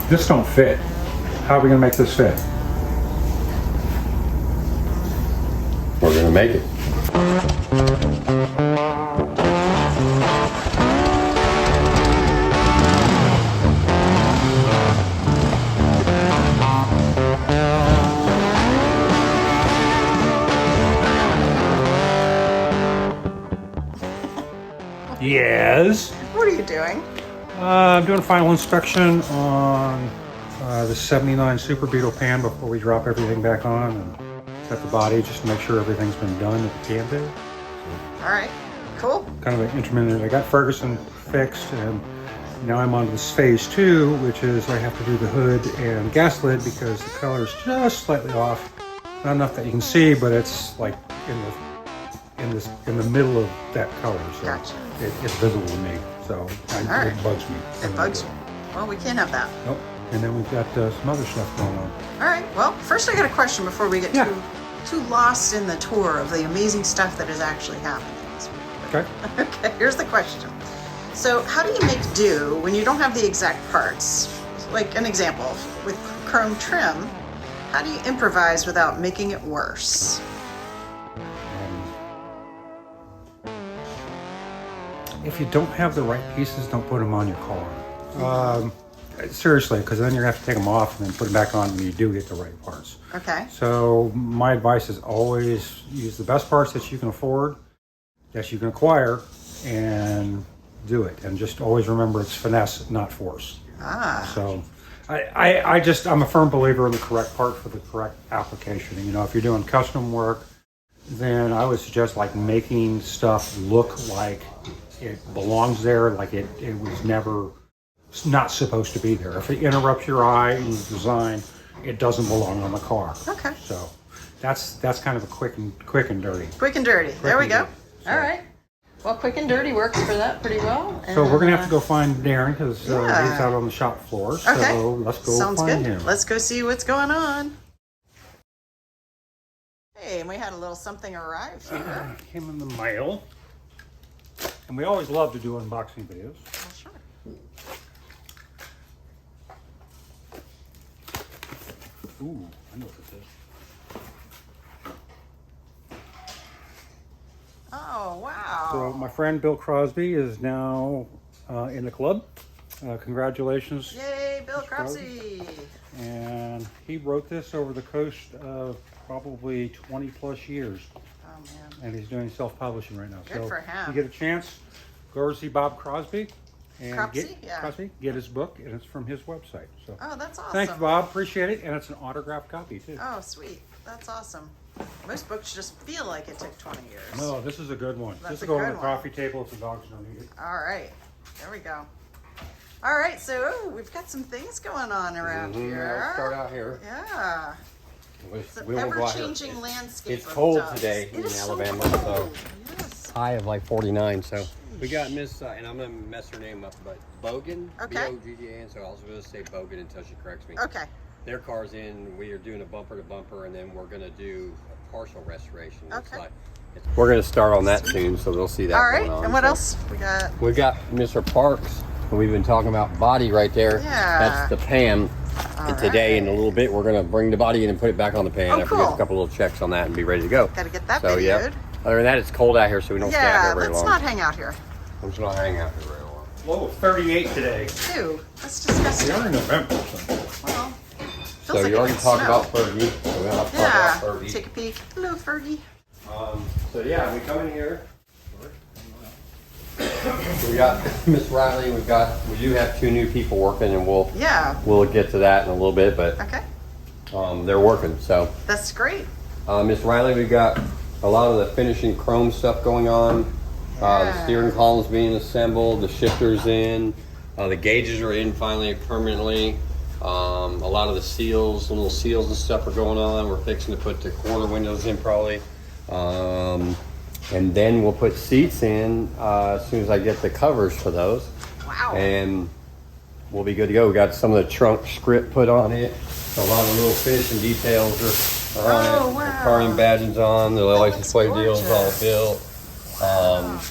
This don't fit. How are we gonna make this fit? We're gonna make it. Yes. What are you doing? I'm doing a final inspection on the 79 Super Beetle pan before we drop everything back on and set the body just to make sure everything's been done that the can do. All right, cool. Kind of an intermittent. I got Ferguson fixed, and now I'm on to this phase 2, which is I have to do the hood and gas lid because the color is just slightly off. Not enough that you can see, but it's like in the middle of that color, so Gotcha. it's visible to me. So right. it bugs me. It bugs you. Well, we can't have that. Nope. And then we've got some other stuff going on. All right. Well, first I got a question before we get too lost in the tour of the amazing stuff that is actually happening this week. Okay. Okay. Here's the question. So, how do you make do when you don't have the exact parts? Like an example with chrome trim. How do you improvise without making it worse? If you don't have the right pieces, don't put them on your car. Seriously, because then you're gonna have to take them off and then put them back on when you do get the right parts. Okay. So my advice is always use the best parts that you can afford, that you can acquire, and do it. And just always remember it's finesse, not force. Ah. So I'm a firm believer in the correct part for the correct application. You know, if you're doing custom work, then I would suggest like making stuff look like it belongs there, like it was never not supposed to be there. If it interrupts your eye in the design, it doesn't belong on the car. Okay. So that's kind of a quick and dirty. Quick and dirty. There we go. So, all right. Well, quick and dirty works for that pretty well. So we're gonna have to go find Darren because he's out on the shop floor. Okay. So let's go Sounds find good. him. Let's go see what's going on. Hey, and we had a little something arrive here. Came in the mail. And we always love to do unboxing videos. Oh, sure. Ooh, I know what this is. Oh, wow. So my friend Bill Crosby is now in the club. Congratulations. Yay, Bill Cropsey. And he wrote this over the coast of probably 20 plus years. Oh, man. And he's doing self-publishing right now. Good for him. If you get a chance, go to see Bob Crosby and Cropsey? get his book, and it's from his website. So Oh, that's awesome. thanks, Bob. Appreciate it. And it's an autographed copy, too. Oh, sweet. That's awesome. Most books just feel like it took 20 years. No, this is a good one. That's This a will go on good the one. coffee table if the dogs don't eat it. All right. There we go. All right, so we've got some things going on around here. Let's start out here. Yeah. It's It's an ever-changing landscape. It's of cold dogs. today It in is Alabama, so so cold. Yes. high of like 49. So we got Miss, and I'm gonna mess her name up, but Boggan, Okay. B-O-G-G-A-N. So I was gonna say Boggan until she corrects me. Okay. Their car's in. We are doing a bumper to bumper, and then we're gonna do a partial restoration. Okay. We're gonna start on that soon, so they'll see that. All right. going on. And what So else we got? We got Mr. Parks. And we've been talking about body right there. Yeah. That's the pan. And today, in a little bit, we're gonna bring the body in and put it back on the pan. Oh, after we get cool. a couple little checks on that and be ready to go. Got to get that So videoed. yeah. Other than that, it's cold out here, so we don't stay out Yeah, there very let's long. not hang out here. I'm just not hanging out here very long. Low of 38 today. Ew, that's disgusting. We are in November. So. Well, So feels like you already it's talked snow. about Fergie. So we'll have to Yeah. talk about Fergie. Take a peek. Hello, Fergie. So yeah, we come in here. We got Miss Riley. We do have 2 new people working, and Yeah. we'll get to that in a little bit. But Okay. they're working. So That's great. Miss Riley, we got a lot of the finishing chrome stuff going on. The steering column's being assembled. The shifters in. The gauges are in finally permanently. A lot of the seals, the little seals and stuff are going on. We're fixing to put the corner windows in probably. And then we'll put seats in as soon as I get the covers for those. Wow. And we'll be good to go. We got some of the trunk script put on it. A lot of little finishing details are on it. wow. The carving badging's on. The license plate looks deal is all gorgeous. built.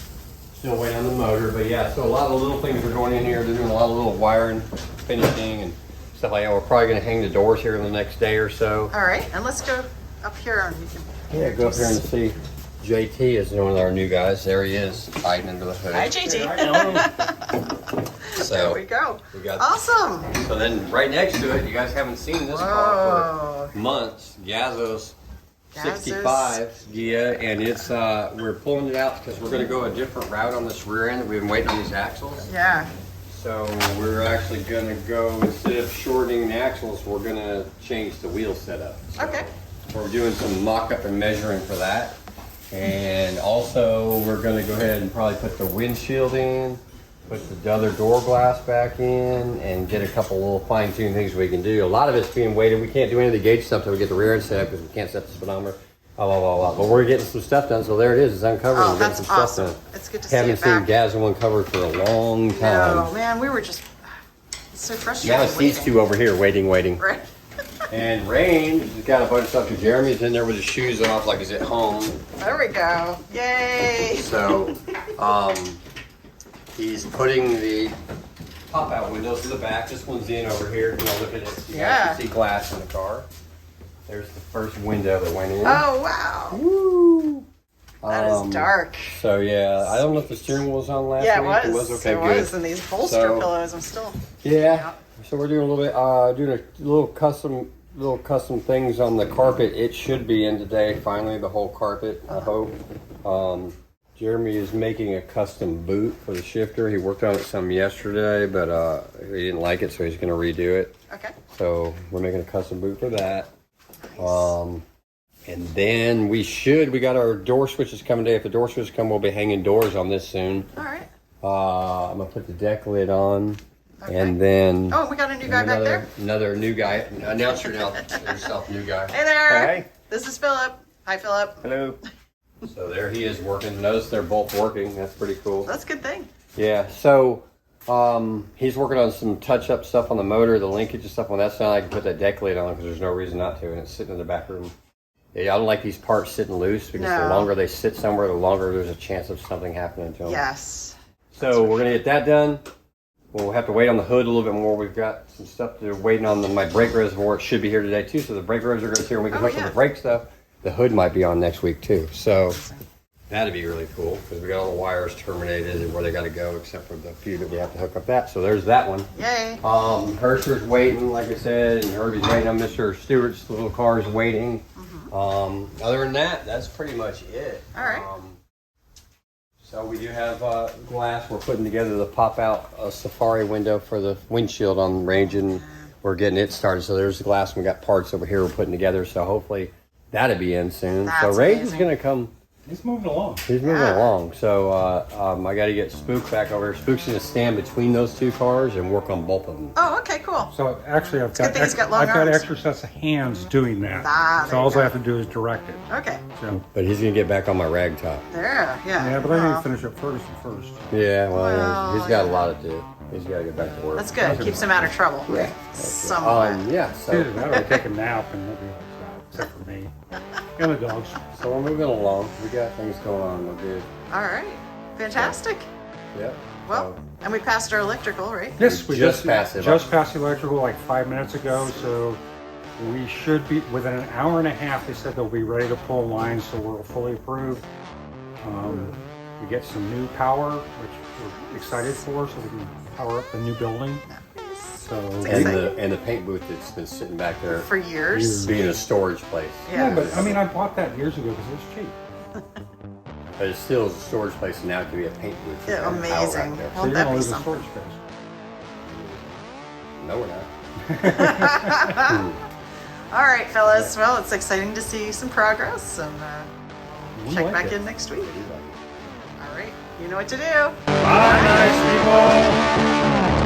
Still waiting on the motor, but yeah. So a lot of little things are going in here. They're doing a lot of little wiring, finishing, and stuff like that. We're probably going to hang the doors here in the next day or so. All right, and let's go up here and you can. Yeah, go up here and see. JT is one of our new guys. There he is, hiding under the hood. Hi, JT. So there we go. We got awesome. So then, right next to it, you guys haven't seen this car for months. Gazzo's 65 Ghia, and it's we're pulling it out because we're going to go a different route on this rear end. We've been waiting on these axles. Yeah. So we're actually going to go, instead of shortening the axles, we're going to change the wheel setup. So Okay. we're doing some mock-up and measuring for that. And also, we're going to go ahead and probably put the windshield in, put the other door glass back in, and get a couple little fine-tuned things we can do. A lot of it's being weighted. We can't do any of the gauge stuff until we get the rear end set up because we can't set the speedometer. Blah, blah, blah, blah. But we're getting some stuff done, so there it is. It's uncovered. Oh, we're getting that's some awesome. stuff done. It's good to see Haven't it back. seen Gazzo uncovered for a long time. No, man, we were just it's so frustrating. Now it's these two over here waiting. Right. And Rain has got a bunch of stuff. Jeremy's in there with his shoes off like he's at home. There we go. Yay. So, he's putting the pop-out windows in the back. This one's in over here. You know, look at it. You guys can see glass in the car. There's the first window that went in. Oh, wow. Woo! That is dark. So, yeah, I don't know if the steering wheel was on last Yeah, week. it was. Okay, it good. was. And these bolster pillows, I'm still. Yeah. So we're doing a little bit, doing a little custom things on the carpet. It should be in today, finally, the whole carpet, I hope. Jeremy is making a custom boot for the shifter. He worked on it some yesterday, but he didn't like it, so he's going to redo it. Okay. So we're making a custom boot for that. Nice. And then we got our door switches coming today. If the door switches come, we'll be hanging doors on this soon. All right. I'm going to put the deck lid on. Okay. And then... Oh, we got a new guy back there? Another new guy. Announce yourself, new guy. Hey there. Hey. This is Philip. Hi, Philip. Hello. So there he is working. Notice they're both working. That's pretty cool. That's a good thing. Yeah, so he's working on some touch-up stuff on the motor, the linkage and stuff on that side. I can put that deck lid on because there's no reason not to, and it's sitting in the back room. Yeah, I don't like these parts sitting loose because the longer they sit somewhere, the longer there's a chance of something happening to them. Yes. So we're going to get that done. We'll have to wait on the hood a little bit more. We've got some stuff to waiting on my brake reservoir. It should be here today too. So the brake reservoir is here and we can hook up the brake stuff. The hood might be on next week too. So that'd be really cool because we got all the wires terminated and where they got to go except for the few that we have to hook up that. So there's that one. Yay. Hersher's waiting, like I said, and Herbie's waiting on Mr. Stewart's little car's waiting. Other than that, that's pretty much it. All right. So we do have glass. We're putting together the pop-out safari window for the windshield on range, and we're getting it started. So there's the glass, and we got parts over here we're putting together. So hopefully that'll be in soon. That's so Rage is amazing. going to come. He's moving along. He's moving along. So I got to get Spook back over here. Spook's going to stand between those two cars and work on both of them. Oh, okay, cool. So actually, I've good thing he's got long I've got arms. extra sets of hands doing that. There so all you I go. have to do is direct it. Okay. So But he's going to get back on my rag top. There, yeah. yeah, but I need to finish up Ferguson first. Yeah, well, he's got a yeah. lot to do. He's got to get back to work. That's good. Keeps him out of trouble. Yeah. Somewhat. Yeah, Either so, that or take a nap and they'll be like that, except for me and the dogs. so we're moving along. We got things going on. We're good. All right. Fantastic. Yep. Well, and we passed our electrical, right? Yes, we Just passed it. Just passed the electrical like 5 minutes ago, so we should be within an hour and a half. They said they'll be ready to pull lines, so we're fully approved. We get some new power, which we're excited for, so we can power up the new building. So And the paint booth that's been sitting back there For years. being a storage place. Yeah. yeah, but I mean, I bought that years ago because it was cheap. But it still is a storage place, and now it can be a paint booth. Yeah, And power amazing. back there. Well, So you're that'd gonna be lose the something. storage space. No, we're not. All right, fellas. Well, it's exciting to see some progress, and We check like back it. in next week. All right. You know what to do. Bye, nice people.